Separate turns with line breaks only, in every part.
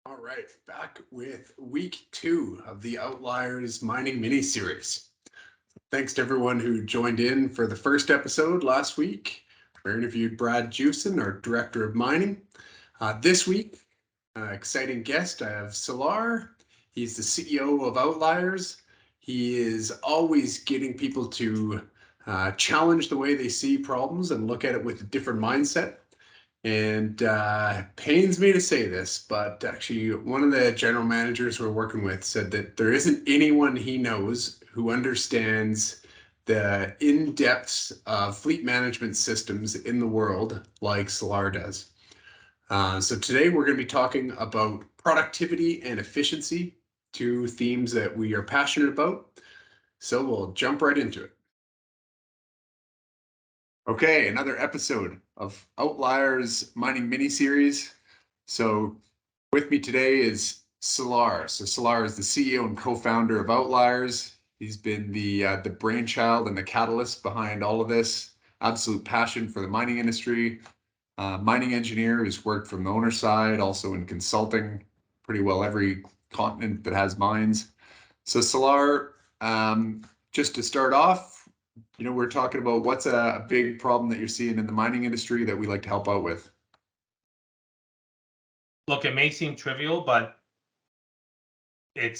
All right, back with week 2 of the Outliers mining mini-series. Thanks to everyone who joined in for the first episode last week. We interviewed Brad Jewson, our Director of Mining. This week, exciting guest, I have Salar. He's the CEO of Outliers. He is always getting people to challenge the way they see problems and look at it with a different mindset. And pains me to say this, but actually, one of the general managers we're working with said that there isn't anyone he knows who understands the in-depths of fleet management systems in the world like Salar does. So today we're going to be talking about productivity and efficiency, two themes that we are passionate about. So we'll jump right into it. Okay, another episode of Outliers mining mini-series. So with me today is Salar. So Salar is the CEO and co-founder of Outliers. He's been the brainchild and the catalyst behind all of this. Absolute passion for the mining industry. Mining engineer who's worked from the owner side, also in consulting, pretty well every continent that has mines. So Salar, just to start off, we're talking about what's a big problem that you're seeing in the mining industry that we like to help out with.
Look, it may seem trivial, but I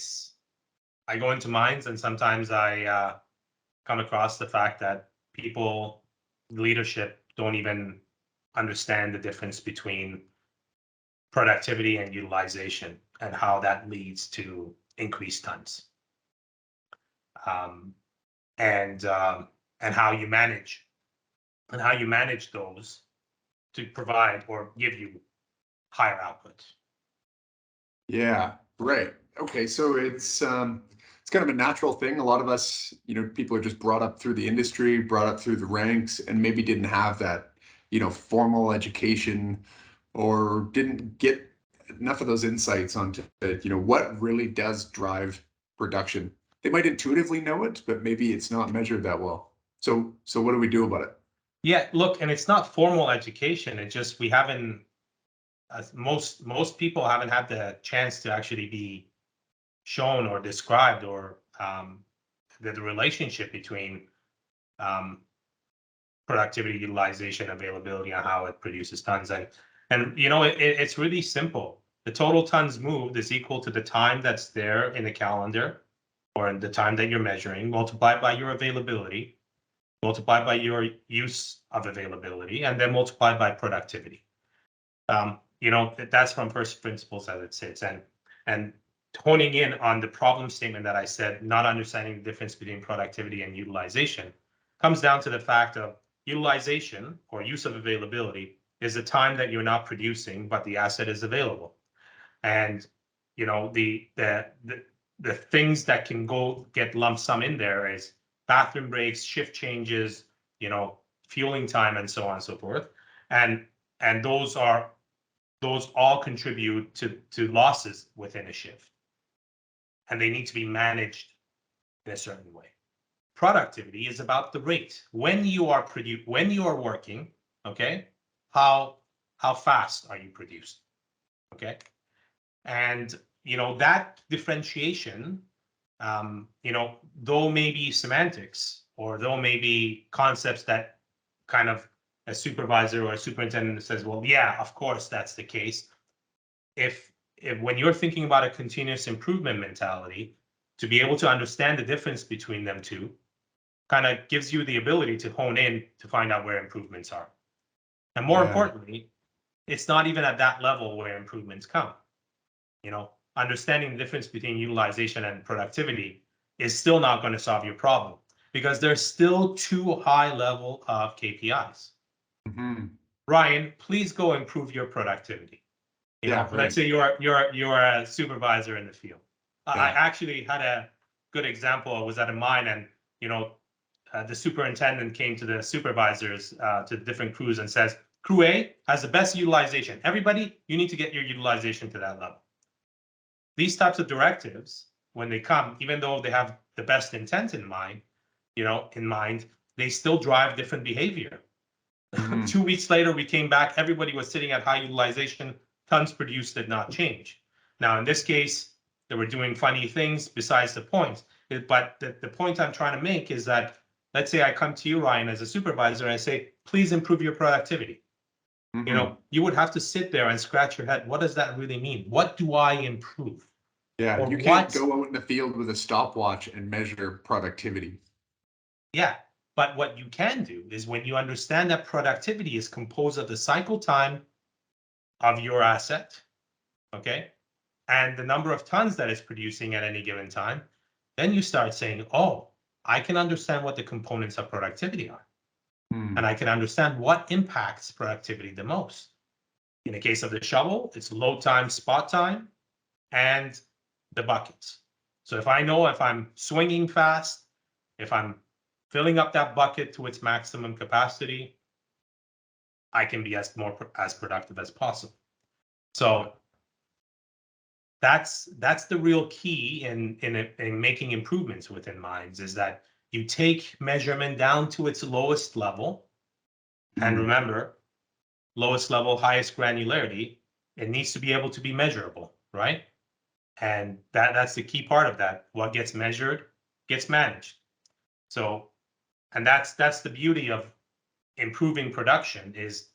go into mines and sometimes I come across the fact that people, leadership, don't even understand the difference between productivity and utilization and how that leads to increased tons. And how you manage those to provide or give you higher output.
Yeah, right. Okay, so it's kind of a natural thing. A lot of us, people are just brought up through the industry, brought up through the ranks, and maybe didn't have that, formal education or didn't get enough of those insights onto, what really does drive production. They might intuitively know it, but maybe it's not measured that well. So what do we do about it?
Yeah, look, and it's not formal education. It's just we haven't, most people haven't had the chance to actually be shown or described or the relationship between productivity, utilization, availability, and how it produces tons. And it's really simple. The total tons moved is equal to the time that's there in the calendar or in the time that you're measuring, multiplied by your availability, multiplied by your use of availability, and then multiplied by productivity. That's from first principles as it sits. And honing in on the problem statement that I said, not understanding the difference between productivity and utilization, comes down to the fact of utilization or use of availability is the time that you're not producing, but the asset is available. And the things that can go get lump sum in there is bathroom breaks, shift changes, fueling time, and so on and so forth. And those all contribute to losses within a shift. And they need to be managed in a certain way. Productivity is about the rate. When you are working, okay, how fast are you producing? Okay. And that differentiation, though maybe semantics or though maybe concepts that kind of a supervisor or a superintendent says, well, yeah, of course that's the case. If when you're thinking about a continuous improvement mentality, to be able to understand the difference between them two kind of gives you the ability to hone in to find out where improvements are. And more importantly, it's not even at that level where improvements come. Understanding the difference between utilization and productivity is still not going to solve your problem because there's still too high level of KPIs.
Mm-hmm.
Ryan, please go improve your productivity. Let's say you're a supervisor in the field. Yeah. I actually had a good example. I was at a mine and, the superintendent came to the supervisors, to different crews and says, crew A has the best utilization. Everybody, you need to get your utilization to that level. These types of directives, when they come, even though they have the best intent in mind, they still drive different behavior. Mm-hmm. 2 weeks later, we came back, everybody was sitting at high utilization, tons produced did not change. Now, in this case, they were doing funny things besides the point. But the point I'm trying to make is that, let's say I come to you, Ryan, as a supervisor, and I say, please improve your productivity.
Mhm.
You know, you would have to sit there and scratch your head. What does that really mean? What do I improve?
Yeah,
Or
you can't
what?
go out in the field with a stopwatch and measure productivity.
Yeah, but what you can do is when you understand that productivity is composed of the cycle time of your asset, okay, and the number of tons that it's producing at any given time, then you start saying, oh, I can understand what the components of productivity are.
Hmm.
And I can understand what impacts productivity the most. In the case of the shovel, it's load time, spot time, and the buckets. So if I know if I'm swinging fast, if I'm filling up that bucket to its maximum capacity, I can be as productive as possible. So that's the real key in making improvements within mines, is that you take measurement down to its lowest level. And remember, lowest level, highest granularity, it needs to be able to be measurable, right? And that's the key part of that. What gets measured gets managed. So, and that's the beauty of improving production, is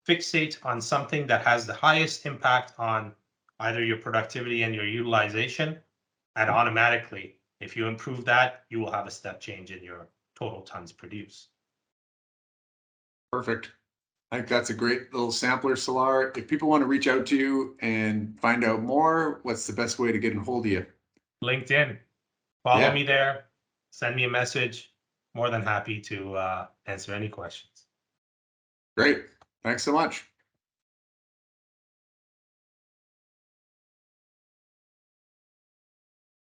fixate on something that has the highest impact on either your productivity and your utilization, and automatically, if you improve that, you will have a step change in your total tons produced.
Perfect. I think that's a great little sampler, Salar. If people want to reach out to you and find out more, what's the best way to get in hold of you?
LinkedIn, follow
Yeah.
me there, send me a message. More than happy to answer any questions.
Great. Thanks so much.